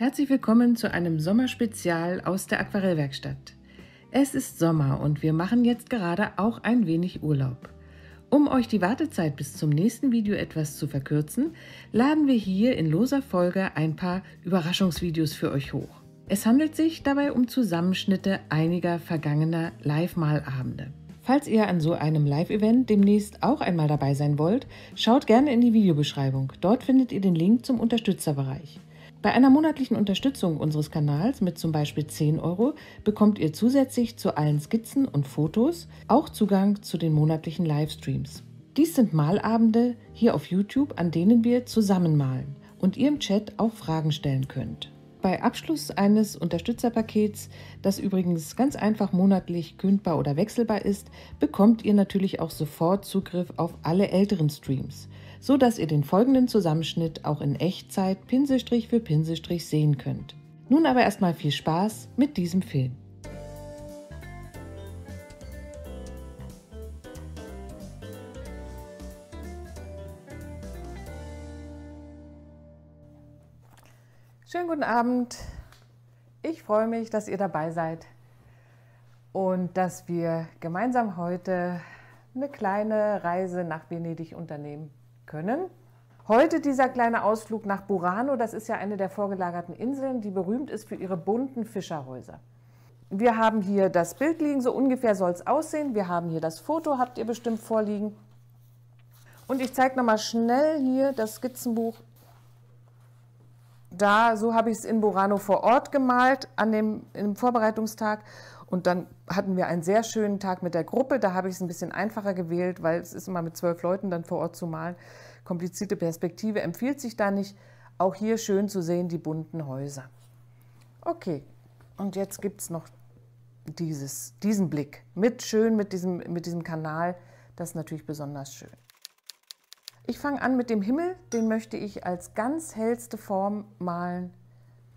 Herzlich willkommen zu einem Sommerspezial aus der Aquarellwerkstatt. Es ist Sommer und wir machen jetzt gerade auch ein wenig Urlaub. Um euch die Wartezeit bis zum nächsten Video etwas zu verkürzen, laden wir hier in loser Folge ein paar Überraschungsvideos für euch hoch. Es handelt sich dabei um Zusammenschnitte einiger vergangener Live-Malabende. Falls ihr an so einem Live-Event demnächst auch einmal dabei sein wollt, schaut gerne in die Videobeschreibung. Dort findet ihr den Link zum Unterstützerbereich. Bei einer monatlichen Unterstützung unseres Kanals mit zum Beispiel 10 € bekommt ihr zusätzlich zu allen Skizzen und Fotos auch Zugang zu den monatlichen Livestreams. Dies sind Malabende hier auf YouTube, an denen wir zusammen malen und ihr im Chat auch Fragen stellen könnt. Bei Abschluss eines Unterstützerpakets, das übrigens ganz einfach monatlich kündbar oder wechselbar ist, bekommt ihr natürlich auch sofort Zugriff auf alle älteren Streams, so dass ihr den folgenden Zusammenschnitt auch in Echtzeit Pinselstrich für Pinselstrich sehen könnt. Nun aber erstmal viel Spaß mit diesem Film. Schönen guten Abend. Ich freue mich, dass ihr dabei seid und dass wir gemeinsam heute eine kleine Reise nach Venedig unternehmen können. Heute dieser kleine Ausflug nach Burano, das ist ja eine der vorgelagerten Inseln, die berühmt ist für ihre bunten Fischerhäuser. Wir haben hier das Bild liegen, so ungefähr soll es aussehen. Wir haben hier das Foto, habt ihr bestimmt vorliegen. Und ich zeige nochmal schnell hier das Skizzenbuch. So habe ich es in Burano vor Ort gemalt, im Vorbereitungstag. Und dann hatten wir einen sehr schönen Tag mit der Gruppe. Da habe ich es ein bisschen einfacher gewählt, weil es ist immer mit 12 Leuten dann vor Ort zu malen. Komplizierte Perspektive empfiehlt sich da nicht. Auch hier schön zu sehen, die bunten Häuser. Okay, und jetzt gibt es noch diesen Blick. Mit diesem Kanal, das ist natürlich besonders schön. Ich fange an mit dem Himmel, den möchte ich als ganz hellste Form malen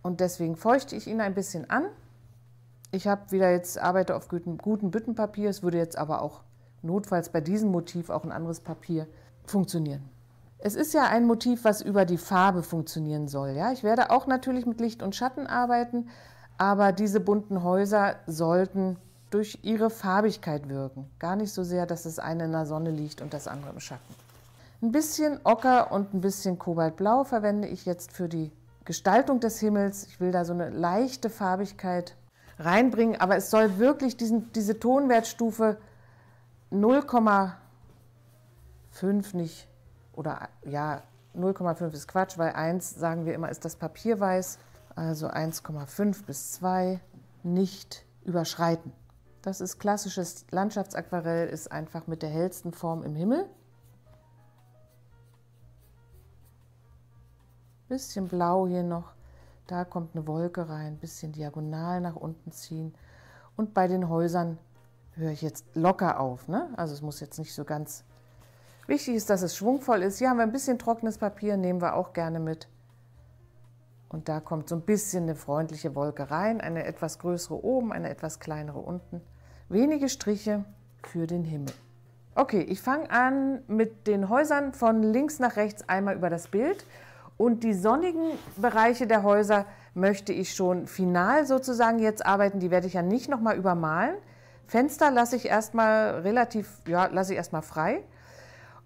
und deswegen feuchte ich ihn ein bisschen an. Ich arbeite auf gutem Büttenpapier, es würde jetzt aber auch notfalls bei diesem Motiv auch ein anderes Papier funktionieren. Es ist ja ein Motiv, was über die Farbe funktionieren soll. Ja? Ich werde auch natürlich mit Licht und Schatten arbeiten, aber diese bunten Häuser sollten durch ihre Farbigkeit wirken. Gar nicht so sehr, dass das eine in der Sonne liegt und das andere im Schatten. Ein bisschen Ocker und ein bisschen Kobaltblau verwende ich jetzt für die Gestaltung des Himmels. Ich will da so eine leichte Farbigkeit reinbringen, aber es soll wirklich diese Tonwertstufe 0,5 nicht, oder ja, 0,5 ist Quatsch, weil 1, sagen wir immer, ist das Papierweiß, also 1,5 bis 2 nicht überschreiten. Das ist klassisches Landschaftsaquarell, ist einfach mit der hellsten Form im Himmel. Bisschen blau hier noch, da kommt eine Wolke rein, bisschen diagonal nach unten ziehen. Und bei den Häusern höre ich jetzt locker auf, ne? Also es muss jetzt nicht so ganz... Wichtig ist, dass es schwungvoll ist. Hier haben wir ein bisschen trockenes Papier, nehmen wir auch gerne mit. Und da kommt so ein bisschen eine freundliche Wolke rein, eine etwas größere oben, eine etwas kleinere unten. Wenige Striche für den Himmel. Okay, ich fange an mit den Häusern von links nach rechts einmal über das Bild. Und die sonnigen Bereiche der Häuser möchte ich schon final sozusagen jetzt arbeiten. Die werde ich ja nicht nochmal übermalen. Fenster lasse ich erstmal frei.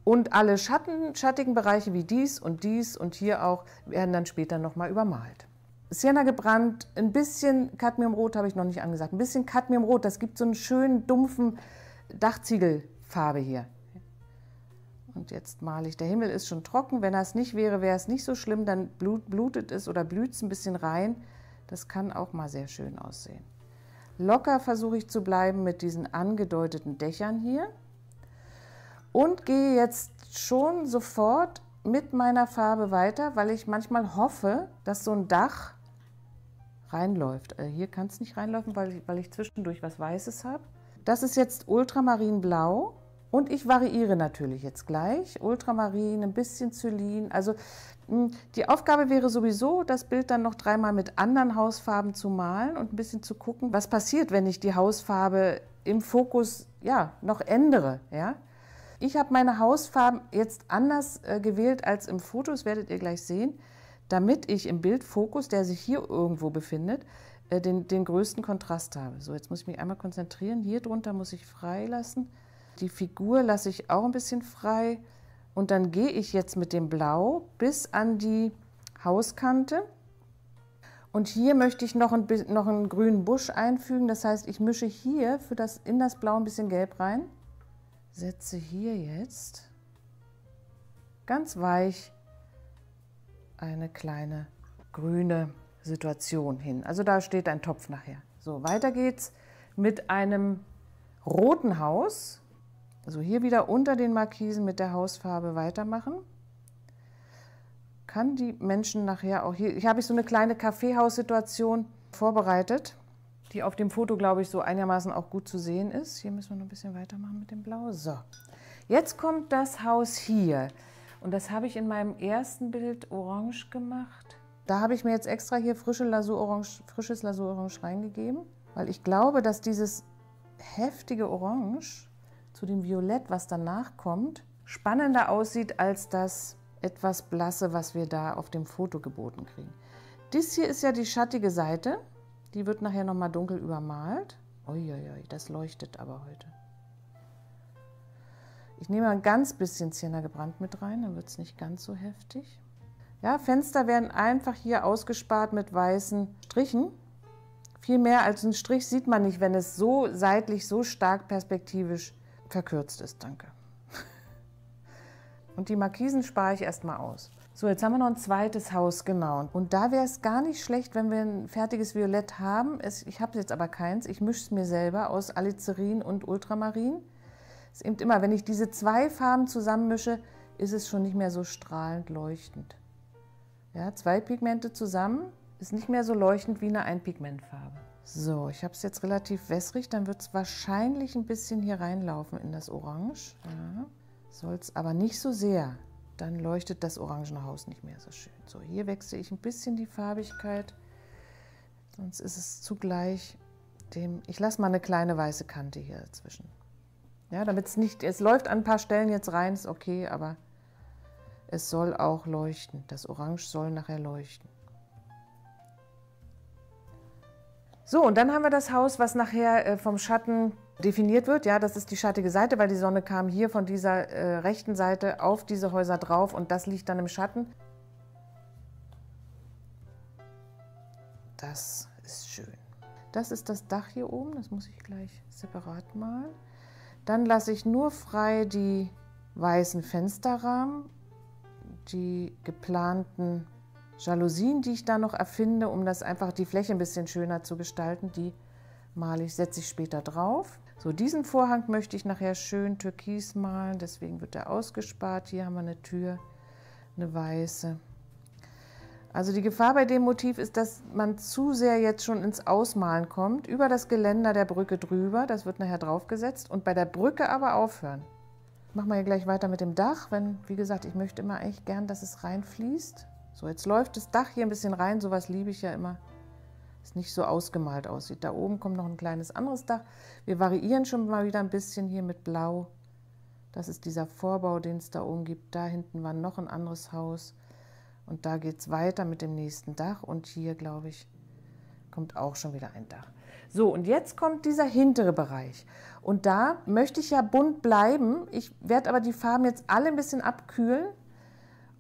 Und alle schattigen Bereiche wie dies und hier auch werden dann später nochmal übermalt. Sienna gebrannt, ein bisschen Cadmiumrot habe ich noch nicht angesagt. Ein bisschen Cadmiumrot, das gibt so einen schönen dumpfen Dachziegelfarbe hier. Und jetzt male ich, der Himmel ist schon trocken, wenn er es nicht wäre, wäre es nicht so schlimm, dann blutet es oder blüht es ein bisschen rein. Das kann auch mal sehr schön aussehen. Locker versuche ich zu bleiben mit diesen angedeuteten Dächern hier und gehe jetzt schon sofort mit meiner Farbe weiter, weil ich manchmal hoffe, dass so ein Dach reinläuft. Hier kann es nicht reinlaufen, weil ich zwischendurch was Weißes habe. Das ist jetzt Ultramarinblau. Und ich variiere natürlich jetzt gleich, Ultramarin, ein bisschen Cyan. Also die Aufgabe wäre sowieso, das Bild dann noch 3-mal mit anderen Hausfarben zu malen und ein bisschen zu gucken, was passiert, wenn ich die Hausfarbe im Fokus noch ändere. Ja? Ich habe meine Hausfarben jetzt anders gewählt als im Foto, das werdet ihr gleich sehen. damit ich im Bildfokus, der sich hier irgendwo befindet, den größten Kontrast habe. So, jetzt muss ich mich einmal konzentrieren. Hier drunter muss ich freilassen. Die Figur lasse ich auch ein bisschen frei. Und dann gehe ich jetzt mit dem Blau bis an die Hauskante. Und hier möchte ich noch einen grünen Busch einfügen. Das heißt, ich mische hier in das Blau ein bisschen Gelb rein. Setze hier jetzt ganz weich eine kleine grüne Situation hin. Also da steht ein Topf nachher. So, weiter geht's mit einem roten Haus. Also hier wieder unter den Markisen mit der Hausfarbe weitermachen. Kann die Menschen nachher auch hier habe ich so eine kleine Kaffeehaussituation vorbereitet, die auf dem Foto, glaube ich, so einigermaßen auch gut zu sehen ist. Hier müssen wir noch ein bisschen weitermachen mit dem Blau. So, jetzt kommt das Haus hier. Und das habe ich in meinem ersten Bild orange gemacht. Da habe ich mir jetzt extra hier frisches Lasur-Orange reingegeben, weil ich glaube, dass dieses heftige Orange zu dem Violett, was danach kommt, spannender aussieht als das etwas blasse, was wir da auf dem Foto geboten kriegen. Dies hier ist ja die schattige Seite. Die wird nachher nochmal dunkel übermalt. Uiuiui, das leuchtet aber heute. Ich nehme ein ganz bisschen Sienna gebrannt mit rein, dann wird es nicht ganz so heftig. Ja, Fenster werden einfach hier ausgespart mit weißen Strichen. Viel mehr als ein Strich sieht man nicht, wenn es so seitlich, so stark perspektivisch verkürzt ist. Danke. Und die Markisen spare ich erstmal aus. So, jetzt haben wir noch ein zweites Haus, genau. Und da wäre es gar nicht schlecht, wenn wir ein fertiges Violett haben. Ich habe jetzt aber keins. Ich mische es mir selber aus Alizarin und Ultramarin. Es ist eben immer, wenn ich diese zwei Farben zusammenmische, ist es schon nicht mehr so strahlend leuchtend. Ja, zwei Pigmente zusammen ist nicht mehr so leuchtend wie eine Einpigmentfarbe. So, ich habe es jetzt relativ wässrig, dann wird es wahrscheinlich ein bisschen hier reinlaufen in das Orange. Ja. Soll es aber nicht so sehr, dann leuchtet das Orangenhaus nicht mehr so schön. So, hier wechsle ich ein bisschen die Farbigkeit, sonst ist es zugleich dem... Ich lasse mal eine kleine weiße Kante hier dazwischen. Ja, damit es nicht... Es läuft an ein paar Stellen jetzt rein, ist okay, aber es soll auch leuchten. Das Orange soll nachher leuchten. So, und dann haben wir das Haus, was nachher vom Schatten definiert wird. Ja, das ist die schattige Seite, weil die Sonne kam hier von dieser rechten Seite auf diese Häuser drauf und das liegt dann im Schatten. Das ist schön. Das ist das Dach hier oben, das muss ich gleich separat malen. Dann lasse ich nur frei die weißen Fensterrahmen, die geplanten Jalousien, die ich da noch erfinde, um das einfach die Fläche ein bisschen schöner zu gestalten, die setze ich später drauf. So, diesen Vorhang möchte ich nachher schön türkis malen, deswegen wird er ausgespart. Hier haben wir eine Tür, eine weiße. Also die Gefahr bei dem Motiv ist, dass man zu sehr jetzt schon ins Ausmalen kommt, über das Geländer der Brücke drüber, das wird nachher draufgesetzt und bei der Brücke aber aufhören. Machen wir hier gleich weiter mit dem Dach, wie gesagt, ich möchte immer eigentlich gern, dass es reinfließt. So, jetzt läuft das Dach hier ein bisschen rein, sowas liebe ich ja immer. Es nicht so ausgemalt aussieht. Da oben kommt noch ein kleines anderes Dach. Wir variieren schon mal wieder ein bisschen hier mit Blau. Das ist dieser Vorbau, den es da oben gibt. Da hinten war noch ein anderes Haus. Und da geht es weiter mit dem nächsten Dach. Und hier, glaube ich, kommt auch schon wieder ein Dach. So, und jetzt kommt dieser hintere Bereich. Und da möchte ich ja bunt bleiben. Ich werde aber die Farben jetzt alle ein bisschen abkühlen.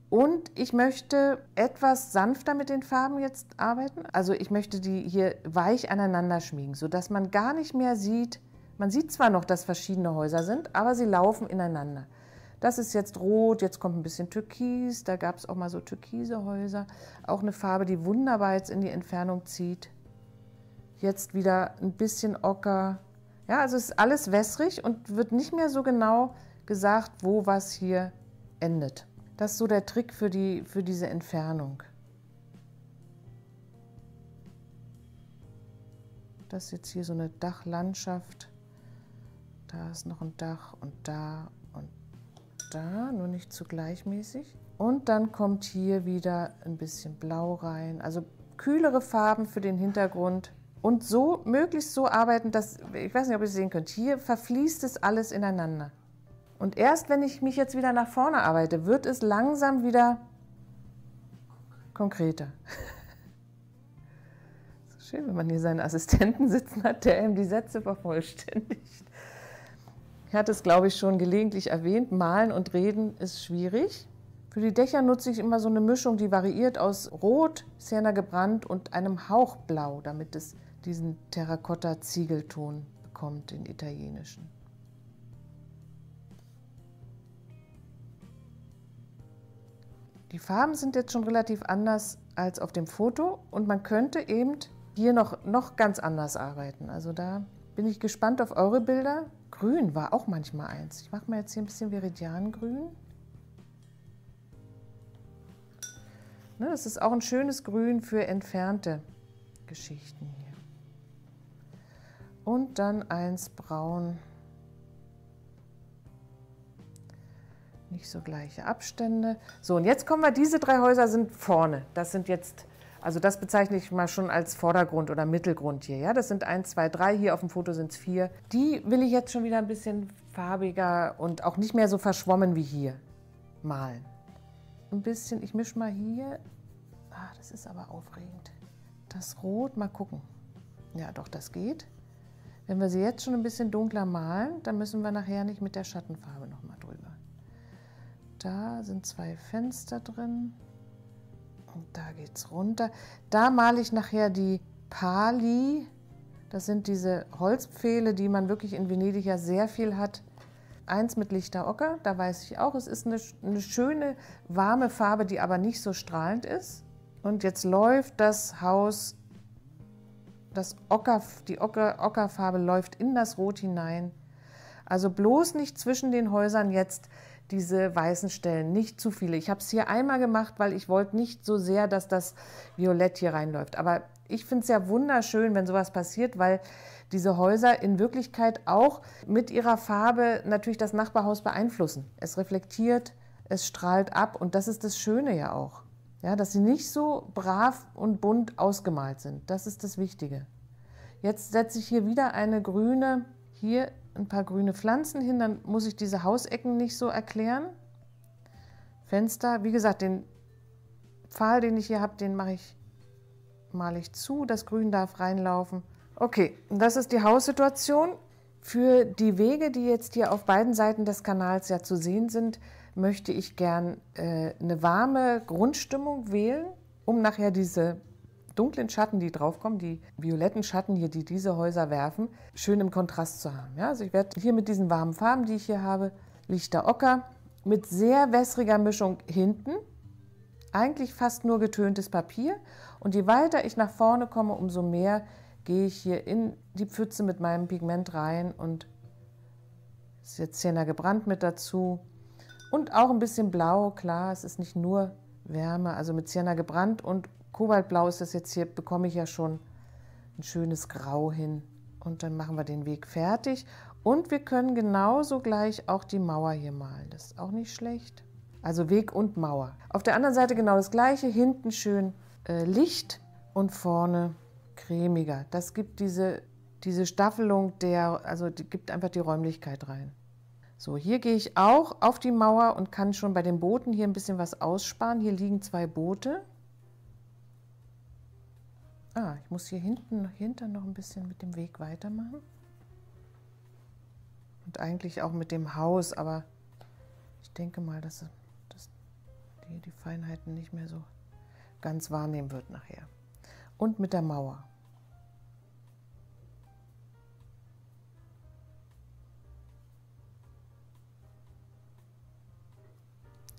Und ich möchte etwas sanfter mit den Farben jetzt arbeiten. Also ich möchte die hier weich aneinander schmiegen, sodass man gar nicht mehr sieht, man sieht zwar noch, dass verschiedene Häuser sind, aber sie laufen ineinander. Das ist jetzt rot, jetzt kommt ein bisschen türkis, da gab es auch mal so türkise Häuser. Auch eine Farbe, die wunderbar jetzt in die Entfernung zieht. Jetzt wieder ein bisschen ocker. Ja, also es ist alles wässrig und wird nicht mehr so genau gesagt, wo was hier endet. Das ist so der Trick für diese Entfernung. Das ist jetzt hier so eine Dachlandschaft. Da ist noch ein Dach und da, nur nicht zu gleichmäßig. Und dann kommt hier wieder ein bisschen Blau rein. Also kühlere Farben für den Hintergrund. Und so, möglichst so arbeiten, dass, ich weiß nicht, ob ihr es sehen könnt, hier verfließt es alles ineinander. Und erst wenn ich mich jetzt wieder nach vorne arbeite, wird es langsam wieder konkreter. So schön, wenn man hier seinen Assistenten sitzen hat, der ihm die Sätze vervollständigt. Ich hatte es, glaube ich, schon gelegentlich erwähnt, malen und reden ist schwierig. Für die Dächer nutze ich immer so eine Mischung, die variiert aus Rot, Sienna gebrannt und einem Hauch Blau, damit es diesen Terrakotta-Ziegelton bekommt, den italienischen. Die Farben sind jetzt schon relativ anders als auf dem Foto und man könnte eben hier noch ganz anders arbeiten. Also da bin ich gespannt auf eure Bilder. Grün war auch manchmal eins. Ich mache mir jetzt hier ein bisschen Viridiangrün. Das ist auch ein schönes Grün für entfernte Geschichten hier. Und dann eins braun. Nicht so gleiche Abstände. So, und jetzt kommen wir, diese 3 Häuser sind vorne. Das sind jetzt, also das bezeichne ich mal schon als Vordergrund oder Mittelgrund hier. Ja? Das sind 1, 2, 3, hier auf dem Foto sind es 4. Die will ich jetzt schon wieder ein bisschen farbiger und auch nicht mehr so verschwommen wie hier malen. Ein bisschen, ich mische mal hier, das ist aber aufregend. Das Rot, mal gucken. Ja, doch, das geht. Wenn wir sie jetzt schon ein bisschen dunkler malen, dann müssen wir nachher nicht mit der Schattenfarbe nochmal drüber. Da sind 2 Fenster drin und da geht es runter. Da male ich nachher die Pali. Das sind diese Holzpfähle, die man wirklich in Venedig ja sehr viel hat. Eins mit lichter Ocker, da weiß ich auch, es ist eine schöne, warme Farbe, die aber nicht so strahlend ist. Und jetzt läuft das Haus, die Ockerfarbe läuft in das Rot hinein. Also bloß nicht zwischen den Häusern jetzt diese weißen Stellen, nicht zu viele. Ich habe es hier einmal gemacht, weil ich wollte nicht so sehr, dass das Violett hier reinläuft. Aber ich finde es ja wunderschön, wenn sowas passiert, weil diese Häuser in Wirklichkeit auch mit ihrer Farbe natürlich das Nachbarhaus beeinflussen. Es reflektiert, es strahlt ab und das ist das Schöne ja auch. Ja, dass sie nicht so brav und bunt ausgemalt sind. Das ist das Wichtige. Jetzt setze ich hier wieder eine grüne, hier ein paar grüne Pflanzen hin, dann muss ich diese Hausecken nicht so erklären. Fenster, wie gesagt, den Pfahl, den ich hier habe, den male ich zu, das Grün darf reinlaufen. Okay, das ist die Haussituation. Für die Wege, die jetzt hier auf beiden Seiten des Kanals ja zu sehen sind, möchte ich gern eine warme Grundstimmung wählen, um nachher diese dunklen Schatten, die draufkommen, die violetten Schatten hier, die diese Häuser werfen, schön im Kontrast zu haben. Ja, also ich werde hier mit diesen warmen Farben, die ich hier habe, lichter Ocker, mit sehr wässriger Mischung hinten, eigentlich fast nur getöntes Papier. Und je weiter ich nach vorne komme, umso mehr gehe ich hier in die Pfütze mit meinem Pigment rein und ist jetzt Sienna gebrannt mit dazu. Und auch ein bisschen Blau, klar, es ist nicht nur Wärme, also mit Sienna gebrannt und Kobaltblau ist das jetzt hier, bekomme ich ja schon ein schönes Grau hin. Und dann machen wir den Weg fertig. Und wir können genauso gleich auch die Mauer hier malen, das ist auch nicht schlecht. Also Weg und Mauer. Auf der anderen Seite genau das gleiche, hinten schön Licht und vorne cremiger. Das gibt diese Staffelung, die gibt einfach die Räumlichkeit rein. So, hier gehe ich auch auf die Mauer und kann schon bei den Booten hier ein bisschen was aussparen. Hier liegen 2 Boote. Ich muss hier hinten noch ein bisschen mit dem Weg weitermachen. Und eigentlich auch mit dem Haus, aber ich denke mal, dass die Feinheiten nicht mehr so ganz wahrnehmen wird nachher. Und mit der Mauer.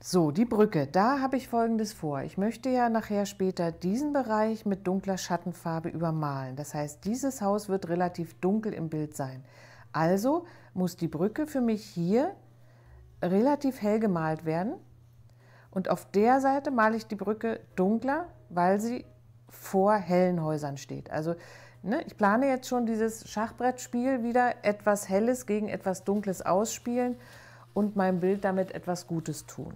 So, die Brücke, da habe ich Folgendes vor. Ich möchte ja nachher später diesen Bereich mit dunkler Schattenfarbe übermalen. Das heißt, dieses Haus wird relativ dunkel im Bild sein. Also muss die Brücke für mich hier relativ hell gemalt werden. Und auf der Seite male ich die Brücke dunkler, weil sie vor hellen Häusern steht. Also ich plane jetzt schon dieses Schachbrettspiel wieder, etwas Helles gegen etwas Dunkles ausspielen und meinem Bild damit etwas Gutes tun.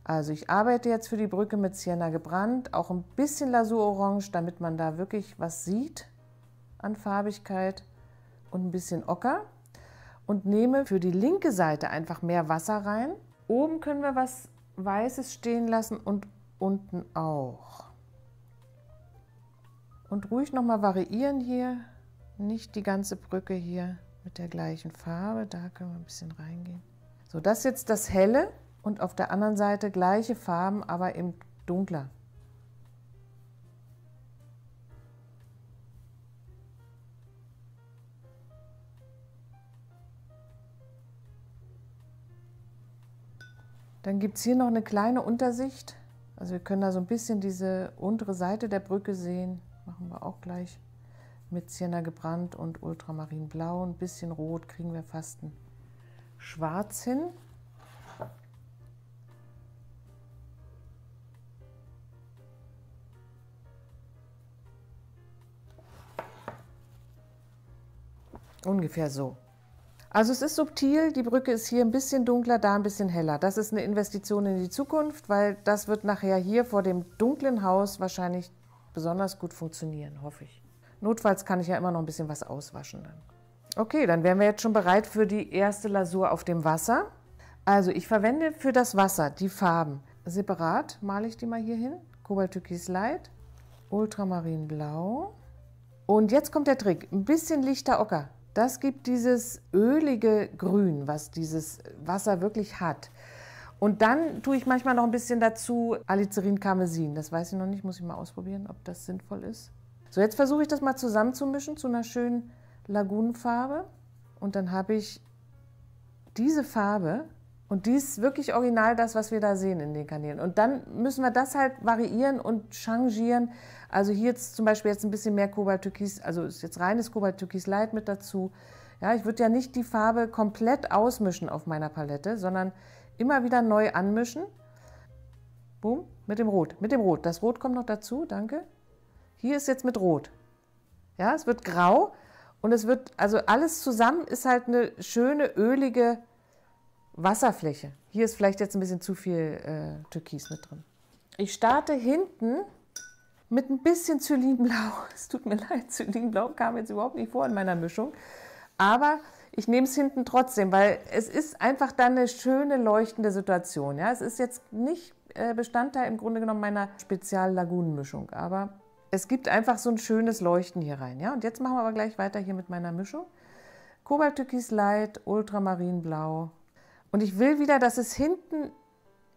Also ich arbeite jetzt für die Brücke mit Sienna gebrannt, auch ein bisschen Lasurorange, damit man da wirklich was sieht an Farbigkeit und ein bisschen Ocker. Und nehme für die linke Seite einfach mehr Wasser rein. Oben können wir was Weißes stehen lassen und unten auch. Und ruhig nochmal variieren hier, nicht die ganze Brücke hier mit der gleichen Farbe, da können wir ein bisschen reingehen. So, das ist jetzt das Helle und auf der anderen Seite gleiche Farben, aber im Dunkler. Dann gibt es hier noch eine kleine Untersicht. Also wir können da so ein bisschen diese untere Seite der Brücke sehen. Machen wir auch gleich mit Sienna gebrannt und Ultramarinblau. Ein bisschen Rot kriegen wir fast ein Schwarz hin. Ungefähr so. Also es ist subtil, die Brücke ist hier ein bisschen dunkler, da ein bisschen heller. Das ist eine Investition in die Zukunft, weil das wird nachher hier vor dem dunklen Haus wahrscheinlich besonders gut funktionieren, hoffe ich. Notfalls kann ich ja immer noch ein bisschen was auswaschen dann. Okay, dann wären wir jetzt schon bereit für die erste Lasur auf dem Wasser. Also ich verwende für das Wasser die Farben separat, male ich die mal hier hin. Kobalttürkis Light, Ultramarinblau. Und jetzt kommt der Trick, ein bisschen lichter Ocker. Das gibt dieses ölige Grün, was dieses Wasser wirklich hat. Und dann tue ich manchmal noch ein bisschen dazu Alizarin Karmesin. Das weiß ich noch nicht, muss ich mal ausprobieren, ob das sinnvoll ist. So, jetzt versuche ich das mal zusammenzumischen zu einer schönen Lagunenfarbe. Und dann habe ich diese Farbe und die ist wirklich original das, was wir da sehen in den Kanälen. Und dann müssen wir das halt variieren und changieren. Also hier jetzt zum Beispiel jetzt ein bisschen mehr Kobalttürkis, also ist jetzt reines Kobalttürkis Light mit dazu. Ja, ich würde ja nicht die Farbe komplett ausmischen auf meiner Palette, sondern immer wieder neu anmischen. Boom, mit dem Rot, mit dem Rot. Das Rot kommt noch dazu, danke. Hier ist jetzt mit Rot. Ja, es wird grau und es wird, also alles zusammen ist halt eine schöne, ölige Wasserfläche. Hier ist vielleicht jetzt ein bisschen zu viel Türkis mit drin. Ich starte hinten mit ein bisschen Zylinblau. Es tut mir leid, Zylinblau kam jetzt überhaupt nicht vor in meiner Mischung. Aber ich nehme es hinten trotzdem, weil es ist einfach dann eine schöne, leuchtende Situation. Ja? Es ist jetzt nicht Bestandteil im Grunde genommen meiner Spezial-Lagunenmischung, aber es gibt einfach so ein schönes Leuchten hier rein. Ja? Und jetzt machen wir aber gleich weiter hier mit meiner Mischung. Kobalttürkis Light, Ultramarinblau. Und ich will wieder, dass es hinten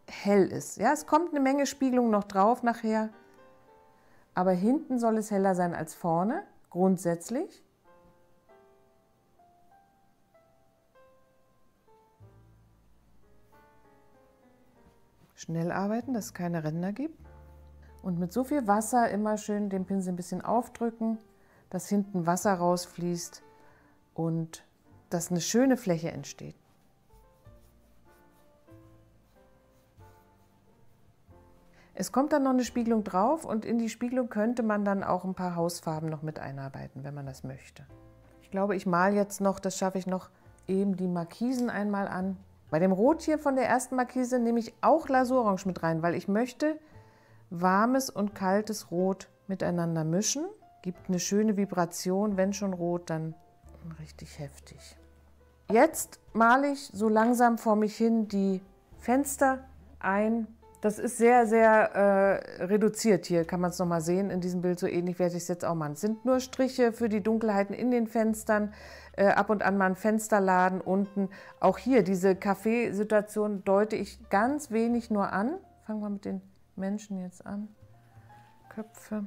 hell ist. Ja? Es kommt eine Menge Spiegelung noch drauf nachher. Aber hinten soll es heller sein als vorne, grundsätzlich. Schnell arbeiten, dass es keine Ränder gibt. Und mit so viel Wasser immer schön den Pinsel ein bisschen aufdrücken, dass hinten Wasser rausfließt und dass eine schöne Fläche entsteht. Es kommt dann noch eine Spiegelung drauf und in die Spiegelung könnte man dann auch ein paar Hausfarben noch mit einarbeiten, wenn man das möchte. Ich glaube, ich male jetzt noch, das schaffe ich noch, eben die Markisen einmal an. Bei dem Rot hier von der ersten Markise nehme ich auch Lasurorange mit rein, weil ich möchte warmes und kaltes Rot miteinander mischen. Gibt eine schöne Vibration, wenn schon rot, dann richtig heftig. Jetzt male ich so langsam vor mich hin die Fenster ein. Das ist sehr, sehr reduziert. Hier kann man es nochmal sehen in diesem Bild, so ähnlich werde ich es jetzt auch machen. Es sind nur Striche für die Dunkelheiten in den Fenstern, ab und an mal ein Fensterladen unten. Auch hier, diese Kaffeesituation deute ich ganz wenig nur an. Fangen wir mit den Menschen jetzt an. Köpfe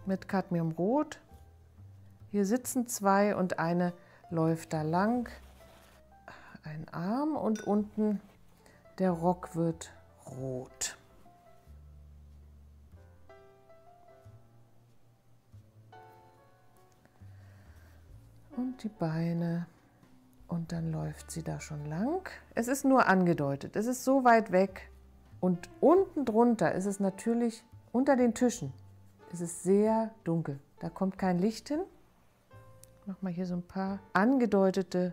mit Cadmiumrot. Hier sitzen zwei und eine läuft da lang. Ein Arm und unten der Rock wird rot. Und die Beine und dann läuft sie da schon lang. Es ist nur angedeutet, es ist so weit weg und unten drunter ist es natürlich, unter den Tischen ist es sehr dunkel. Da kommt kein Licht hin. Ich mache mal hier so ein paar angedeutete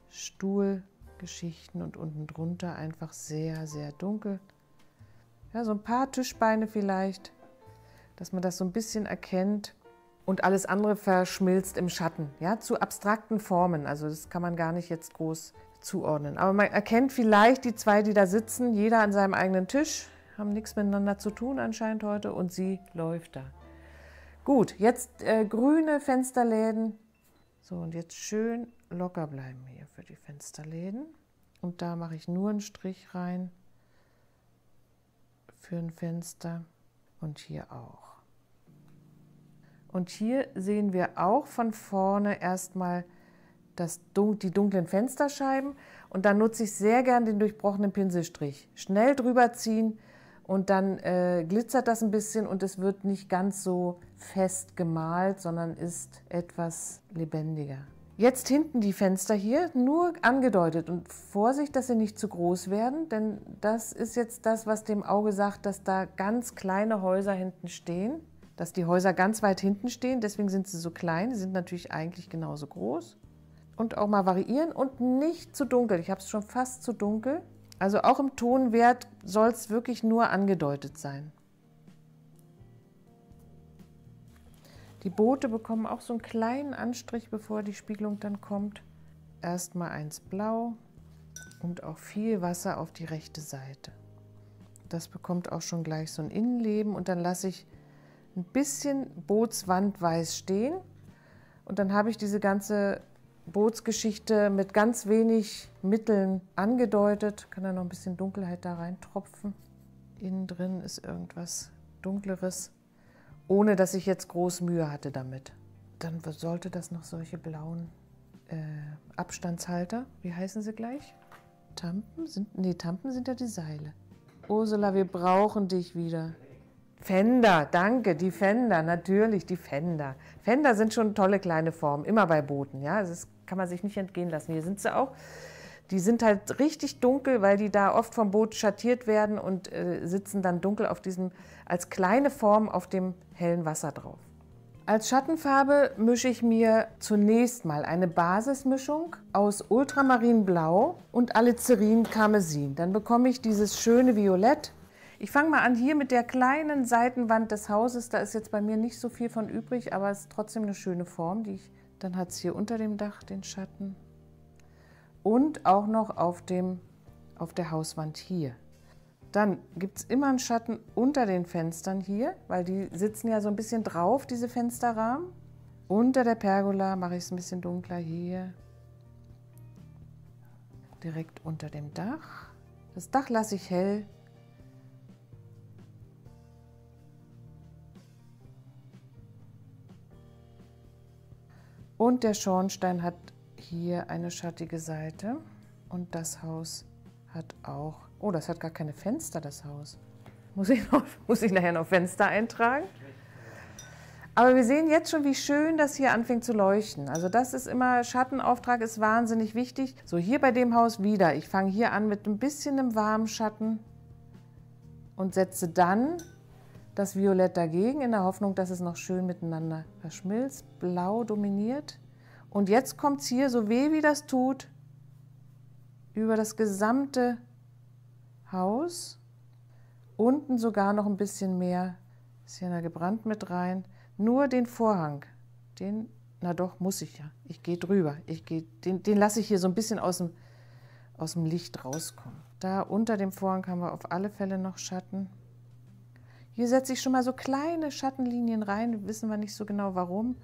Stuhlgeschichten und unten drunter einfach sehr, sehr dunkel. Ja, so ein paar Tischbeine vielleicht, dass man das so ein bisschen erkennt und alles andere verschmilzt im Schatten, ja, zu abstrakten Formen. Also das kann man gar nicht jetzt groß zuordnen. Aber man erkennt vielleicht die zwei, die da sitzen, jeder an seinem eigenen Tisch, haben nichts miteinander zu tun anscheinend heute und sie läuft da. Gut, jetzt grüne Fensterläden. So, und jetzt schön locker bleiben hier für die Fensterläden. Und da mache ich nur einen Strich rein für ein Fenster und hier auch. Und hier sehen wir auch von vorne erstmal die dunklen Fensterscheiben und dann nutze ich sehr gern den durchbrochenen Pinselstrich. Schnell drüber ziehen und dann glitzert das ein bisschen und es wird nicht ganz so fest gemalt, sondern ist etwas lebendiger. Jetzt hinten die Fenster hier nur angedeutet und Vorsicht, dass sie nicht zu groß werden, denn das ist jetzt das, was dem Auge sagt, dass da ganz kleine Häuser hinten stehen, dass die Häuser ganz weit hinten stehen, deswegen sind sie so klein, sie sind natürlich eigentlich genauso groß. Und auch mal variieren und nicht zu dunkel. Ich habe es schon fast zu dunkel. Also auch im Tonwert soll es wirklich nur angedeutet sein. Die Boote bekommen auch so einen kleinen Anstrich, bevor die Spiegelung dann kommt. Erstmal eins blau und auch viel Wasser auf die rechte Seite. Das bekommt auch schon gleich so ein Innenleben und dann lasse ich ein bisschen Bootswand weiß stehen und dann habe ich diese ganze Bootsgeschichte mit ganz wenig Mitteln angedeutet. Kann da noch ein bisschen Dunkelheit da reintropfen. Innen drin ist irgendwas Dunkleres, ohne dass ich jetzt groß Mühe hatte damit. Dann sollte das noch solche blauen Abstandshalter, wie heißen sie gleich? Tampen sind ja die Seile. Ursula, wir brauchen dich wieder. Fender, danke, die Fender, natürlich die Fender. Fender sind schon tolle kleine Formen, immer bei Booten, ja, das kann man sich nicht entgehen lassen. Hier sind sie auch. Die sind halt richtig dunkel, weil die da oft vom Boot schattiert werden und sitzen dann dunkel auf diesem, als kleine Form auf dem hellen Wasser drauf. Als Schattenfarbe mische ich mir zunächst mal eine Basismischung aus Ultramarinblau und Alizarin Karmesin. Dann bekomme ich dieses schöne Violett. Ich fange mal an hier mit der kleinen Seitenwand des Hauses. Da ist jetzt bei mir nicht so viel von übrig, aber es ist trotzdem eine schöne Form. Dann hat es hier unter dem Dach den Schatten und auch noch auf der Hauswand hier. Dann gibt es immer einen Schatten unter den Fenstern hier, weil die sitzen ja so ein bisschen drauf, diese Fensterrahmen. Unter der Pergola mache ich es ein bisschen dunkler hier. Direkt unter dem Dach. Das Dach lasse ich hell. Und der Schornstein hat hier eine schattige Seite. Und das Haus hat auch... Oh, das hat gar keine Fenster, das Haus. Muss ich nachher noch Fenster eintragen? Aber wir sehen jetzt schon, wie schön das hier anfängt zu leuchten. Also das ist immer, Schattenauftrag ist wahnsinnig wichtig. So, hier bei dem Haus wieder. Ich fange hier an mit ein bisschen einem warmen Schatten und setze dann das Violett dagegen, in der Hoffnung, dass es noch schön miteinander verschmilzt. Blau dominiert. Und jetzt kommt es hier, so weh wie das tut, über das gesamte Haus. Unten sogar noch ein bisschen mehr, ist ja gebrannt mit rein. Nur den Vorhang, na doch, muss ich ja. Ich gehe drüber. Den lasse ich hier so ein bisschen aus dem Licht rauskommen. Da unter dem Vorhang haben wir auf alle Fälle noch Schatten. Hier setze ich schon mal so kleine Schattenlinien rein, wissen wir nicht so genau warum.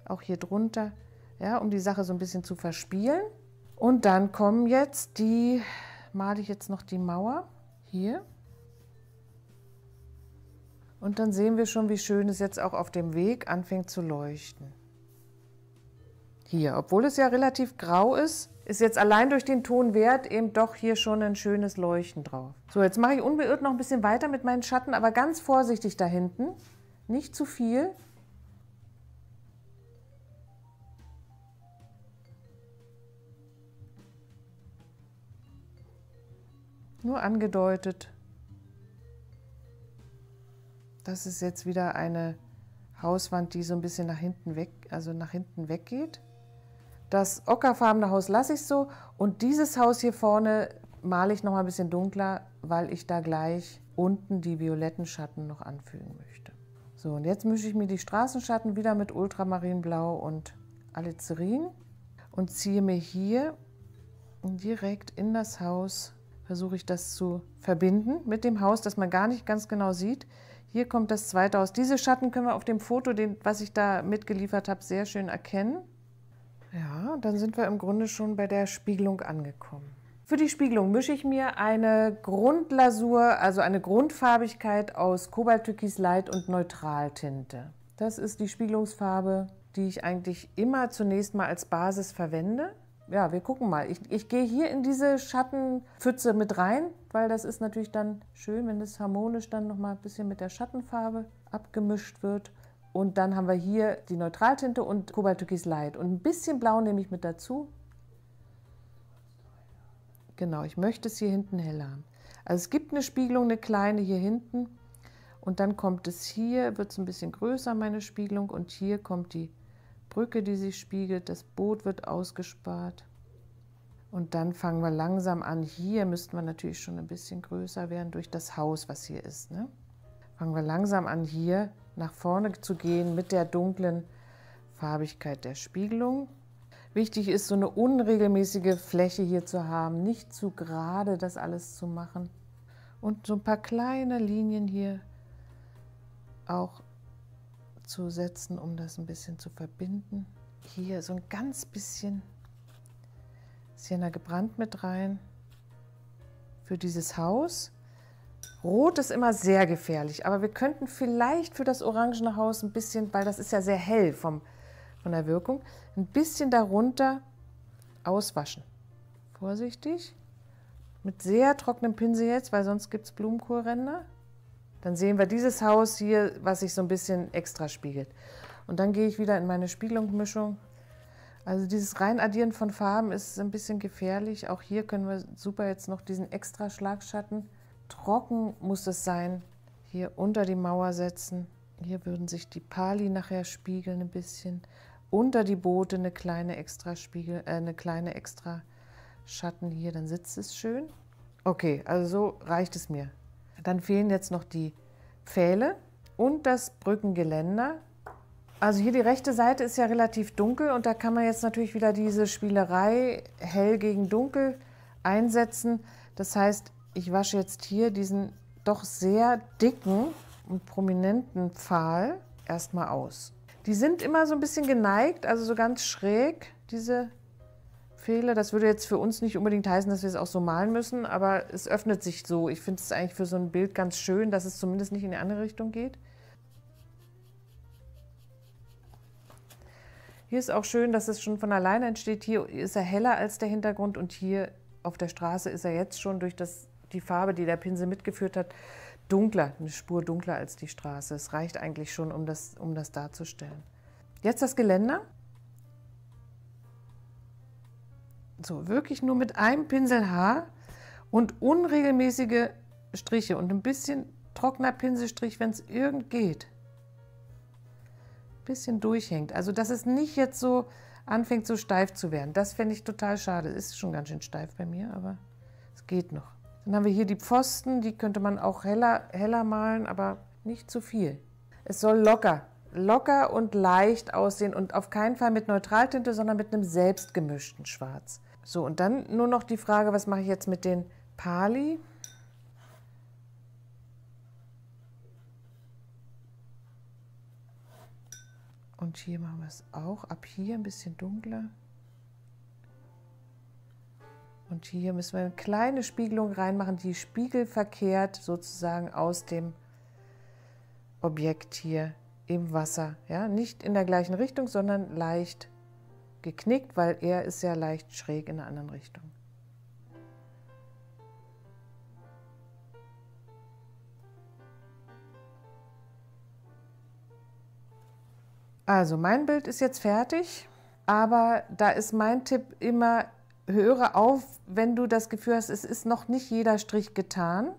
Auch hier drunter, ja, um die Sache so ein bisschen zu verspielen. Und dann kommen jetzt male ich jetzt noch die Mauer hier. Und dann sehen wir schon, wie schön es jetzt auch auf dem Weg anfängt zu leuchten. Hier, obwohl es ja relativ grau ist, ist jetzt allein durch den Tonwert eben doch hier schon ein schönes Leuchten drauf. So, jetzt mache ich unbeirrt noch ein bisschen weiter mit meinen Schatten, aber ganz vorsichtig da hinten. Nicht zu viel. Nur angedeutet. Das ist jetzt wieder eine Hauswand, die so ein bisschen nach hinten weggeht. Das ockerfarbene Haus lasse ich so und dieses Haus hier vorne male ich noch mal ein bisschen dunkler, weil ich da gleich unten die violetten Schatten noch anfügen möchte. So, und jetzt mische ich mir die Straßenschatten wieder mit Ultramarinblau und Alizarin und ziehe mir hier direkt in das Haus versuche ich das zu verbinden mit dem Haus, dass man gar nicht ganz genau sieht. Hier kommt das zweite Haus. Diese Schatten können wir auf dem Foto, was ich da mitgeliefert habe, sehr schön erkennen. Ja, dann sind wir im Grunde schon bei der Spiegelung angekommen. Für die Spiegelung mische ich mir eine Grundlasur, also eine Grundfarbigkeit aus Cobalt Türkis Light und Neutraltinte. Das ist die Spiegelungsfarbe, die ich eigentlich immer zunächst mal als Basis verwende. Ja, wir gucken mal. Ich gehe hier in diese Schattenpfütze mit rein, weil das ist natürlich dann schön, wenn das harmonisch dann noch mal ein bisschen mit der Schattenfarbe abgemischt wird. Und dann haben wir hier die Neutraltinte und Cobalt Türkis Light. Und ein bisschen Blau nehme ich mit dazu. Genau, ich möchte es hier hinten heller haben. Also es gibt eine Spiegelung, eine kleine hier hinten. Und dann kommt es hier, wird es ein bisschen größer, meine Spiegelung. Und hier kommt die Brücke, die sich spiegelt. Das Boot wird ausgespart. Und dann fangen wir langsam an. Hier müssten wir natürlich schon ein bisschen größer werden durch das Haus, was hier ist. Ne? Fangen wir langsam an, hier nach vorne zu gehen mit der dunklen Farbigkeit der Spiegelung. Wichtig ist, so eine unregelmäßige Fläche hier zu haben, nicht zu gerade das alles zu machen. Und so ein paar kleine Linien hier auch zu setzen, um das ein bisschen zu verbinden. Hier so ein ganz bisschen Sienna gebrannt mit rein für dieses Haus. Rot ist immer sehr gefährlich, aber wir könnten vielleicht für das orangene Haus ein bisschen, weil das ist ja sehr hell von der Wirkung, ein bisschen darunter auswaschen. Vorsichtig, mit sehr trockenem Pinsel jetzt, weil sonst gibt es Blumenkohlränder. Dann sehen wir dieses Haus hier, was sich so ein bisschen extra spiegelt. Und dann gehe ich wieder in meine Spiegelungsmischung. Also dieses Reinaddieren von Farben ist ein bisschen gefährlich. Auch hier können wir super jetzt noch diesen extra Schlagschatten. Trocken muss es sein. Hier unter die Mauer setzen. Hier würden sich die Pali nachher spiegeln ein bisschen. Unter die Boote eine kleine extra Schatten hier, dann sitzt es schön. Okay, also so reicht es mir. Dann fehlen jetzt noch die Pfähle und das Brückengeländer. Also hier die rechte Seite ist ja relativ dunkel und da kann man jetzt natürlich wieder diese Spielerei hell gegen dunkel einsetzen. Das heißt, ich wasche jetzt hier diesen doch sehr dicken und prominenten Pfahl erstmal aus. Die sind immer so ein bisschen geneigt, also so ganz schräg, diese Pfähle. Das würde jetzt für uns nicht unbedingt heißen, dass wir es auch so malen müssen, aber es öffnet sich so. Ich finde es eigentlich für so ein Bild ganz schön, dass es zumindest nicht in die andere Richtung geht. Hier ist auch schön, dass es schon von alleine entsteht. Hier ist er heller als der Hintergrund und hier auf der Straße ist er jetzt schon durch die Farbe, die der Pinsel mitgeführt hat, dunkler, eine Spur dunkler als die Straße. Es reicht eigentlich schon, um das darzustellen. Jetzt das Geländer. So, wirklich nur mit einem Pinselhaar und unregelmäßige Striche und ein bisschen trockener Pinselstrich, wenn es irgend geht. Ein bisschen durchhängt. Also, dass es nicht jetzt so anfängt, so steif zu werden. Das fände ich total schade. Ist schon ganz schön steif bei mir, aber es geht noch. Dann haben wir hier die Pfosten, die könnte man auch heller malen, aber nicht zu viel. Es soll locker und leicht aussehen und auf keinen Fall mit Neutraltinte, sondern mit einem selbstgemischten Schwarz. So, und dann nur noch die Frage, was mache ich jetzt mit den Pali? Und hier machen wir es auch, ab hier ein bisschen dunkler. Und hier müssen wir eine kleine Spiegelung reinmachen, die spiegelverkehrt sozusagen aus dem Objekt hier im Wasser. Ja? Nicht in der gleichen Richtung, sondern leicht geknickt, weil er ist ja leicht schräg in einer anderen Richtung. Also mein Bild ist jetzt fertig, aber da ist mein Tipp immer, höre auf, wenn du das Gefühl hast, es ist noch nicht jeder Strich getan.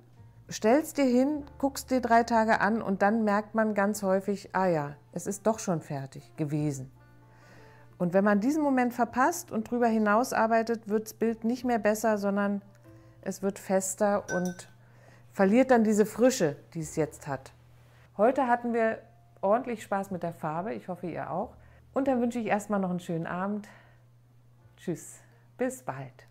Stellst dir hin, guckst dir 3 Tage an und dann merkt man ganz häufig, ah ja, es ist doch schon fertig gewesen. Und wenn man diesen Moment verpasst und darüber hinaus arbeitet, wird das Bild nicht mehr besser, sondern es wird fester und verliert dann diese Frische, die es jetzt hat. Heute hatten wir ordentlich Spaß mit der Farbe, ich hoffe ihr auch. Und dann wünsche ich erstmal noch einen schönen Abend. Tschüss, bis bald.